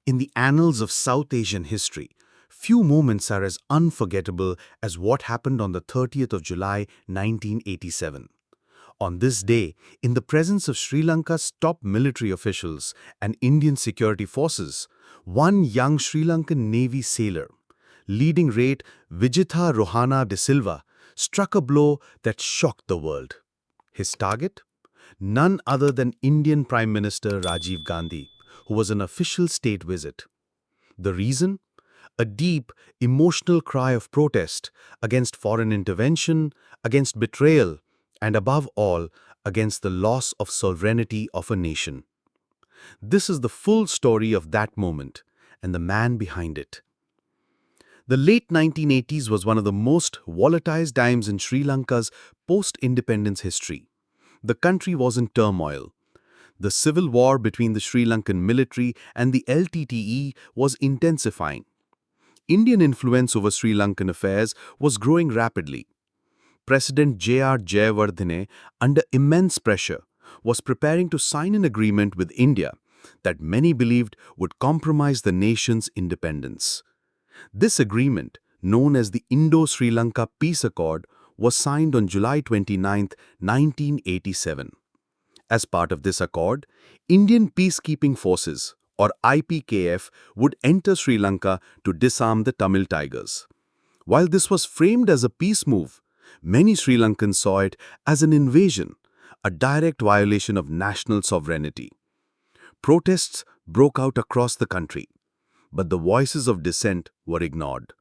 In the annals of South Asian history, few moments are as unforgettable as what happened on the 30th of July 1987. On this day, in the presence of Sri Lanka's top military officials and Indian security forces, one young Sri Lankan Navy sailor, leading rate Vijitha Rohana de Silva, struck a blow that shocked the world. His target? None other than Indian Prime Minister Rajiv Gandhi, who was on official state visit. The reason? A deep, emotional cry of protest against foreign intervention, against betrayal, and above all, against the loss of sovereignty of a nation. This is the full story of that moment and the man behind it. The late 1980s was one of the most volatile times in Sri Lanka's post-independence history. The country was in turmoil. The civil war between the Sri Lankan military and the LTTE was intensifying. Indian influence over Sri Lankan affairs was growing rapidly. President J.R. Jayawardene, under immense pressure, was preparing to sign an agreement with India that many believed would compromise the nation's independence. This agreement, known as the Indo-Sri Lanka Peace Accord, was signed on July 29, 1987. As part of this accord, Indian Peacekeeping Forces, or IPKF, would enter Sri Lanka to disarm the Tamil Tigers. While this was framed as a peace move, many Sri Lankans saw it as an invasion, a direct violation of national sovereignty. Protests broke out across the country, but the voices of dissent were ignored.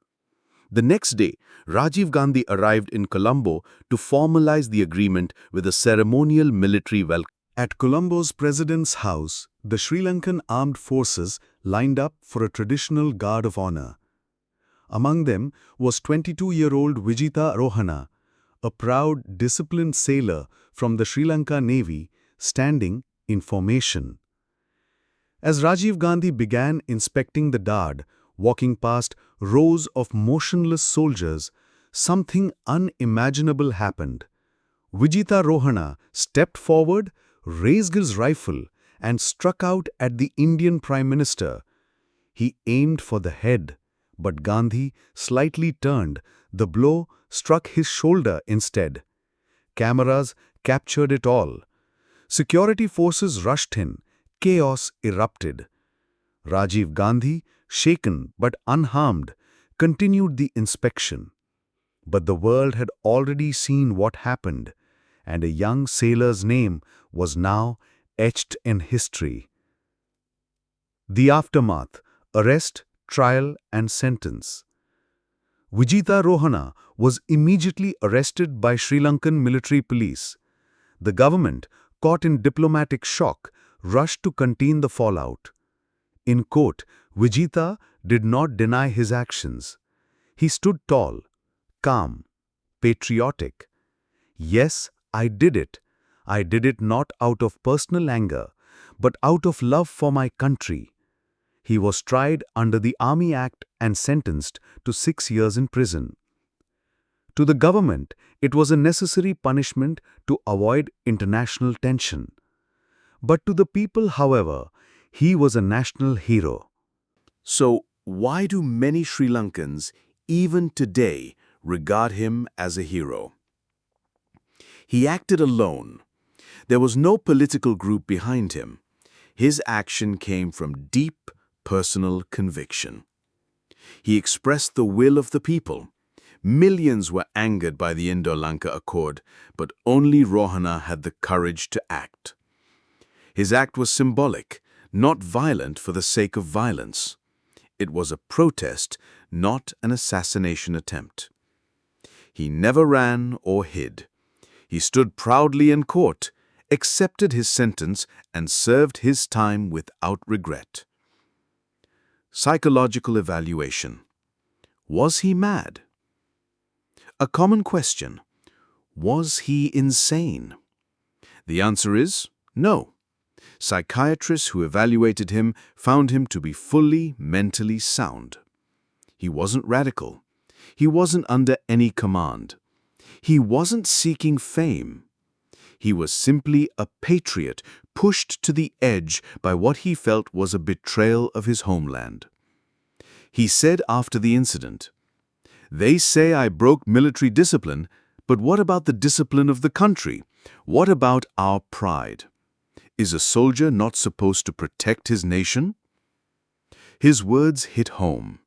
The next day, Rajiv Gandhi arrived in Colombo to formalize the agreement with a ceremonial military welcome. At Colombo's president's house, the Sri Lankan armed forces lined up for a traditional guard of honor. Among them was 22-year-old Vijitha Rohana, a proud, disciplined sailor from the Sri Lankan Navy, standing in formation. As Rajiv Gandhi began inspecting the guard, walking past rows of motionless soldiers, something unimaginable happened. Vijitha Rohana stepped forward, raised his rifle, and struck out at the Indian Prime Minister. He aimed for the head, but Gandhi slightly turned. The blow struck his shoulder instead. Cameras captured it all. Security forces rushed in. Chaos erupted. Rajiv Gandhi, shaken but unharmed, continued the inspection. But the world had already seen what happened, and a young sailor's name was now etched in history. The aftermath: arrest, trial, and sentence. Vijitha Rohana was immediately arrested by Sri Lankan military police. The government, caught in diplomatic shock, rushed to contain the fallout. In court, Vijitha did not deny his actions. He stood tall, calm, patriotic. Yes, I did it. I did it not out of personal anger, but out of love for my country. He was tried under the Army Act and sentenced to 6 years in prison. To the government, it was a necessary punishment to avoid international tension. But to the people, however, he was a national hero. So, why do many Sri Lankans, even today, regard him as a hero? He acted alone. There was no political group behind him. His action came from deep personal conviction. He expressed the will of the people. Millions were angered by the Indo-Lanka Accord, but only Rohana had the courage to act. His act was symbolic, not violent for the sake of violence. It was a protest, not an assassination attempt. He never ran or hid. He stood proudly in court, accepted his sentence, and served his time without regret. Psychological evaluation. Was he mad? A common question. Was he insane? The answer is no. Psychiatrists who evaluated him found him to be fully mentally sound. He wasn't radical. He wasn't under any command. He wasn't seeking fame. He was simply a patriot pushed to the edge by what he felt was a betrayal of his homeland. He said after the incident, "They say I broke military discipline, but what about the discipline of the country? What about our pride? Is a soldier not supposed to protect his nation?" His words hit home.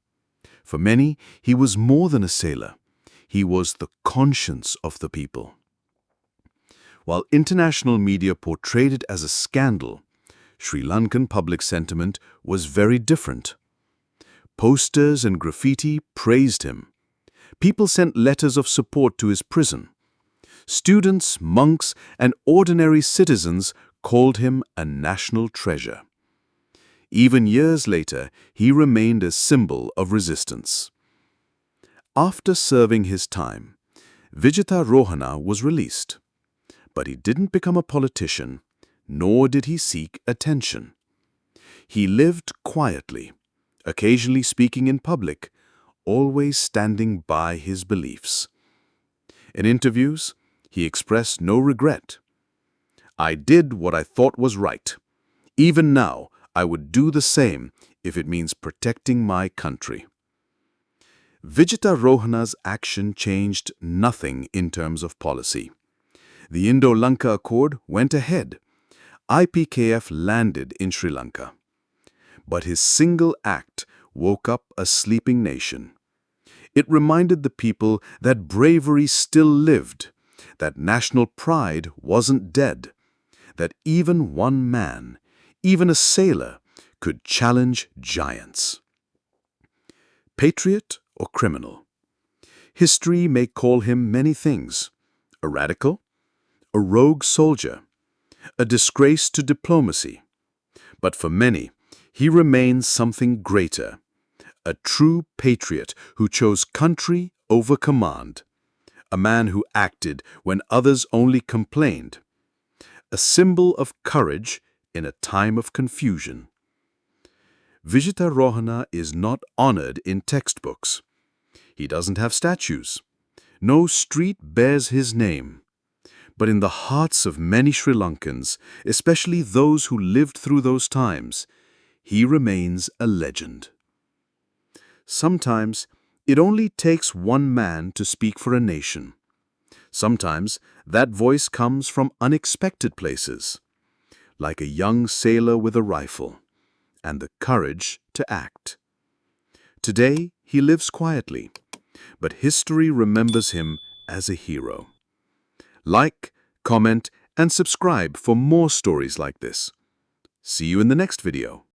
For many, he was more than a sailor. He was the conscience of the people. While international media portrayed it as a scandal, Sri Lankan public sentiment was very different. Posters and graffiti praised him. People sent letters of support to his prison. Students, monks, and ordinary citizens called him a national treasure. Even years later, he remained a symbol of resistance. After serving his time, Vijitha Rohana was released. But he didn't become a politician, nor did he seek attention. He lived quietly, occasionally speaking in public, always standing by his beliefs. In interviews, he expressed no regret. "I did what I thought was right. Even now, I would do the same if it means protecting my country." Vijitha Rohana's action changed nothing in terms of policy. The Indo-Lanka Accord went ahead. IPKF landed in Sri Lanka. But his single act woke up a sleeping nation. It reminded the people that bravery still lived, that national pride wasn't dead, that even one man, even a sailor, could challenge giants. Patriot or criminal? History may call him many things: a radical, a rogue soldier, a disgrace to diplomacy. But for many, he remains something greater: a true patriot who chose country over command, a man who acted when others only complained, a symbol of courage in a time of confusion. Vijitha Rohana is not honored in textbooks. He doesn't have statues. No street bears his name. But in the hearts of many Sri Lankans, especially those who lived through those times, he remains a legend. Sometimes, it only takes one man to speak for a nation. Sometimes, that voice comes from unexpected places, like a young sailor with a rifle, and the courage to act. Today, he lives quietly, but history remembers him as a hero. Like, comment, and subscribe for more stories like this. See you in the next video.